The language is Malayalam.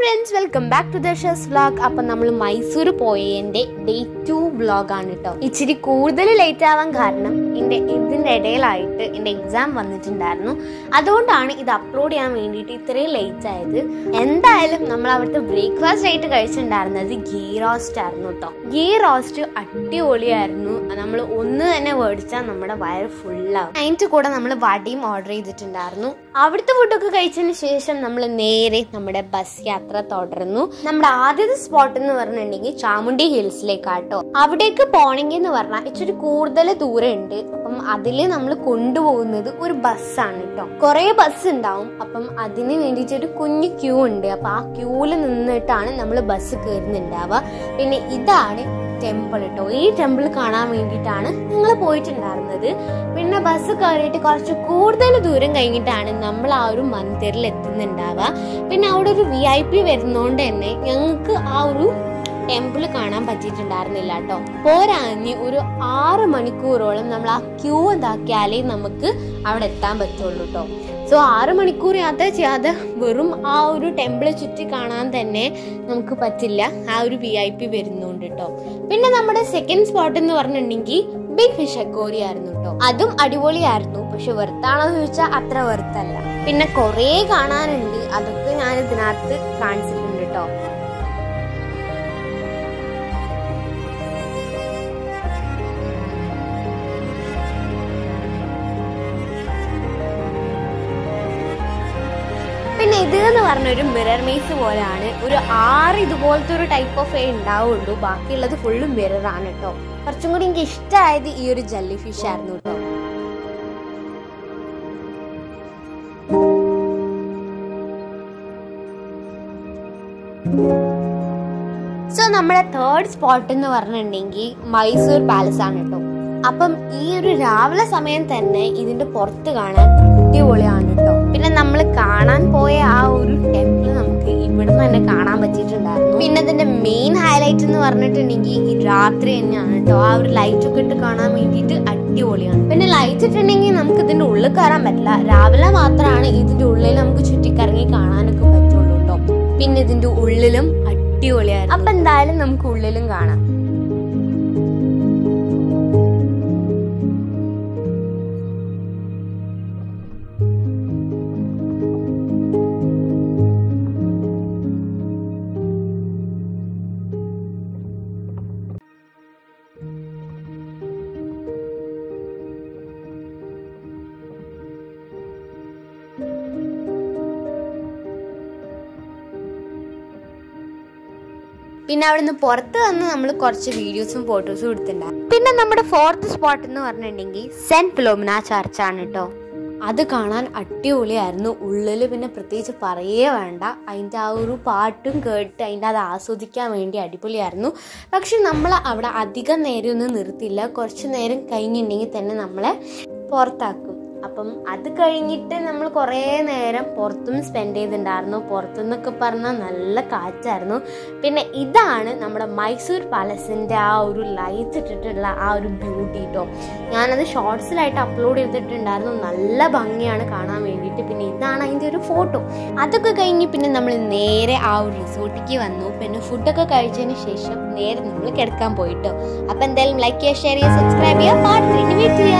friends, welcome back to Dasha's vlog. അപ്പോൾ നമ്മൾ മൈസൂർ പോയതിന്റെ ഡേ 2 വ്ലോഗ് ആണ് ട്ടോ. ഇച്ചിരി കൂടുതൽ ലേറ്റ് ആവാൻ കാരണം ഇതിന്റെ ഇടയിലായിട്ട് എൻ്റെ എക്സാം വന്നിട്ടുണ്ടായിരുന്നു. അതുകൊണ്ടാണ് ഇത് അപ്ലോഡ് ചെയ്യാൻ വേണ്ടിയിട്ട് ഇത്രയും ലേറ്റ് ആയത്. എന്തായാലും നമ്മൾ അവിടുത്തെ ബ്രേക്ക്ഫാസ്റ്റ് ആയിട്ട് കഴിച്ചിട്ടുണ്ടായിരുന്നത് ഗീ റോസ്റ്റ് ആയിരുന്നു കേട്ടോ. ഗീ റോസ്റ്റ് അടിപൊളിയായിരുന്നു. നമ്മൾ ഒന്ന് തന്നെ മേടിച്ചാൽ നമ്മുടെ വയറ് ഫുള്ളാവും. അതിൻ്റെ കൂടെ നമ്മൾ വടയും ഓർഡർ ചെയ്തിട്ടുണ്ടായിരുന്നു. അവിടുത്തെ ഫുഡൊക്കെ കഴിച്ചതിന് ശേഷം നമ്മൾ നേരെ നമ്മുടെ ബസ് യാത്ര തുടർന്നു. നമ്മുടെ ആദ്യത്തെ സ്പോട്ട് എന്ന് പറഞ്ഞിട്ടുണ്ടെങ്കിൽ ചാമുണ്ഡി ഹിൽസിലേക്കാട്ടോ. അവിടേക്ക് പോണെങ്കിൽ എന്ന് പറഞ്ഞാൽ ഇച്ചിരി കൂടുതൽ ദൂരം ഉണ്ട്. അപ്പം അതില് നമ്മൾ കൊണ്ടുപോകുന്നത് ഒരു ബസ്സാണ് കേട്ടോ. കുറെ ബസ് ഉണ്ടാവും. അപ്പം അതിന് വേണ്ടിയിട്ട് ഒരു കുഞ്ഞു ക്യൂ ഉണ്ട്. അപ്പൊ ആ ക്യൂവിൽ നിന്നിട്ടാണ് നമ്മൾ ബസ് കയറുന്നുണ്ടാവുക. പിന്നെ ഇതാണ് ടെമ്പിൾ കേട്ടോ. ഈ ടെമ്പിൾ കാണാൻ വേണ്ടിയിട്ടാണ് ഞങ്ങൾ പോയിട്ടുണ്ടായിരുന്നത്. പിന്നെ ബസ് കയറിയിട്ട് കുറച്ച് കൂടുതൽ ദൂരം കഴിഞ്ഞിട്ടാണ് നമ്മൾ ആ ഒരു മന്ദിറിൽ എത്തുന്നുണ്ടാവുക. പിന്നെ അവിടെ ഒരു VIP വരുന്നോണ്ട് തന്നെ ഞങ്ങൾക്ക് ആ ഒരു ടെമ്പിൾ കാണാൻ പറ്റിയിട്ടുണ്ടായിരുന്നില്ല കേട്ടോ. പോരാഞ്ഞ് ഒരു 6 മണിക്കൂറോളം നമ്മൾ ആ ക്യൂ ഇതാക്കിയാലേ നമുക്ക് അവിടെ എത്താൻ പറ്റുള്ളൂ കേട്ടോ. സോ 6 മണിക്കൂർ യാത്ര ചെയ്യാതെ വെറും ആ ഒരു ടെമ്പിൾ ചുറ്റി കാണാൻ തന്നെ നമുക്ക് പറ്റില്ല. ആ ഒരു VIP വരുന്നുണ്ട് കേട്ടോ. പിന്നെ നമ്മുടെ സെക്കൻഡ് സ്പോട്ട് എന്ന് പറഞ്ഞിട്ടുണ്ടെങ്കിൽ ബിഗ് ഫിഷ് അക്വേറിയം ആയിരുന്നു കേട്ടോ. അതും അടിപൊളിയായിരുന്നു. പക്ഷെ വെറുത്താണെന്ന് ചോദിച്ചാൽ അത്ര വെറുത്തല്ല. പിന്നെ കുറേ കാണാനുണ്ട്. അതൊക്കെ ഞാൻ ഇതിനകത്ത് കാണിച്ചിട്ടുണ്ട് കേട്ടോ. പിന്നെ ഇത് എന്ന് പറഞ്ഞൊരു മിറർ മേസ് പോലെയാണ്. ഒരു 6 ഇതുപോലത്തെ ഒരു ടൈപ്പ് ഓഫ് ഉണ്ടാവുള്ളൂ. ബാക്കിയുള്ളത് ഫുള്ള് മിററാണ് കേട്ടോ. കുറച്ചും കൂടി എനിക്ക് ഇഷ്ടമായത് ഈ ഒരു ജെല്ലി ഫിഷ് ആയിരുന്നു കേട്ടോ. സോ നമ്മുടെ തേർഡ് സ്പോട്ട് എന്ന് പറഞ്ഞിട്ടുണ്ടെങ്കിൽ മൈസൂർ പാലസ് ആണ് കേട്ടോ. അപ്പം ഈ ഒരു രാവിലെ സമയം തന്നെ ഇതിന്റെ പുറത്ത് കാണാൻ അടിപൊളിയാണ് കേട്ടോ. പിന്നെ നമ്മൾ കാണാൻ പോയ ആ ഒരു ടെമ്പിൾ നമുക്ക് ഇവിടുന്ന് തന്നെ കാണാൻ പറ്റിയിട്ടുണ്ടായിരുന്നു. പിന്നെ ഇതിന്റെ മെയിൻ ഹൈലൈറ്റ് എന്ന് പറഞ്ഞിട്ടുണ്ടെങ്കിൽ ഈ രാത്രി തന്നെയാണ് കേട്ടോ. ആ ഒരു ലൈറ്റ് ഒക്കെ ഇട്ട് കാണാൻ വേണ്ടിയിട്ട് അടിപൊളിയാണ്. പിന്നെ ലൈറ്റ് ഇട്ടുണ്ടെങ്കിൽ നമുക്ക് ഇതിന്റെ ഉള്ളിൽ കയറാൻ പറ്റില്ല. രാവിലെ മാത്രമാണ് ഇതിന്റെ ഉള്ളിൽ നമുക്ക് ചുറ്റിക്കറങ്ങി കാണാനൊക്കെ പറ്റുള്ളൂ കേട്ടോ. പിന്നെ ഇതിന്റെ ഉള്ളിലും അടിപൊളിയായിരുന്നു. അപ്പൊ എന്തായാലും നമുക്ക് ഉള്ളിലും കാണാം. പിന്നെ അവിടെ നിന്ന് പുറത്ത് വന്ന് നമ്മൾ കുറച്ച് വീഡിയോസും ഫോട്ടോസും എടുത്തിട്ടുണ്ടായിരുന്നു. പിന്നെ നമ്മുടെ ഫോർത്ത് സ്പോട്ട് എന്ന് പറഞ്ഞിട്ടുണ്ടെങ്കിൽ സെന്റ് ഫിലോമിന ചർച്ചാണ് കേട്ടോ. അത് കാണാൻ അടിപൊളിയായിരുന്നു. ഉള്ളിൽ പിന്നെ പ്രത്യേകിച്ച് പറയേ വേണ്ട. അതിൻ്റെ ആ ഒരു പാട്ടും കേട്ട് അതിൻ്റെ അത് ആസ്വദിക്കാൻ വേണ്ടി അടിപൊളിയായിരുന്നു. പക്ഷെ നമ്മൾ അവിടെ അധികം നേരം ഒന്നും നിർത്തില്ല. കുറച്ച് നേരം കഴിഞ്ഞിട്ടുണ്ടെങ്കിൽ തന്നെ നമ്മളെ പുറത്താക്കും. അപ്പം അത് കഴിഞ്ഞിട്ട് നമ്മൾ കുറേ നേരം പുറത്തും സ്പെൻഡ് ചെയ്തിട്ടുണ്ടായിരുന്നു. പുറത്തുനിന്നൊക്കെ പറഞ്ഞാൽ നല്ല കാറ്റായിരുന്നു. പിന്നെ ഇതാണ് നമ്മുടെ മൈസൂർ പാലസിൻ്റെ ആ ഒരു ലൈറ്റ് ഇട്ടിട്ടുള്ള ആ ഒരു ബ്യൂട്ടി കേട്ടോ. ഞാനത് ഷോർട്സിലായിട്ട് അപ്ലോഡ് ചെയ്തിട്ടുണ്ടായിരുന്നു. നല്ല ഭംഗിയാണ് കാണാൻ വേണ്ടിയിട്ട്. പിന്നെ ഇതാണ് അതിൻ്റെ ഒരു ഫോട്ടോ. അതൊക്കെ കഴിഞ്ഞ് പിന്നെ നമ്മൾ നേരെ ആ ഒരു റിസോർട്ടിലേക്ക് വന്നു. പിന്നെ ഫുഡൊക്കെ കഴിച്ചതിന് ശേഷം നേരെ നമ്മൾ കിടക്കാൻ പോയിട്ടോ. അപ്പം എന്തായാലും ലൈക്ക് ചെയ്യുക, ഷെയർ ചെയ്യുക, സബ്സ്ക്രൈബ് ചെയ്യുക, പാർട്ട് 3 വെയിറ്റ് ചെയ്യുക.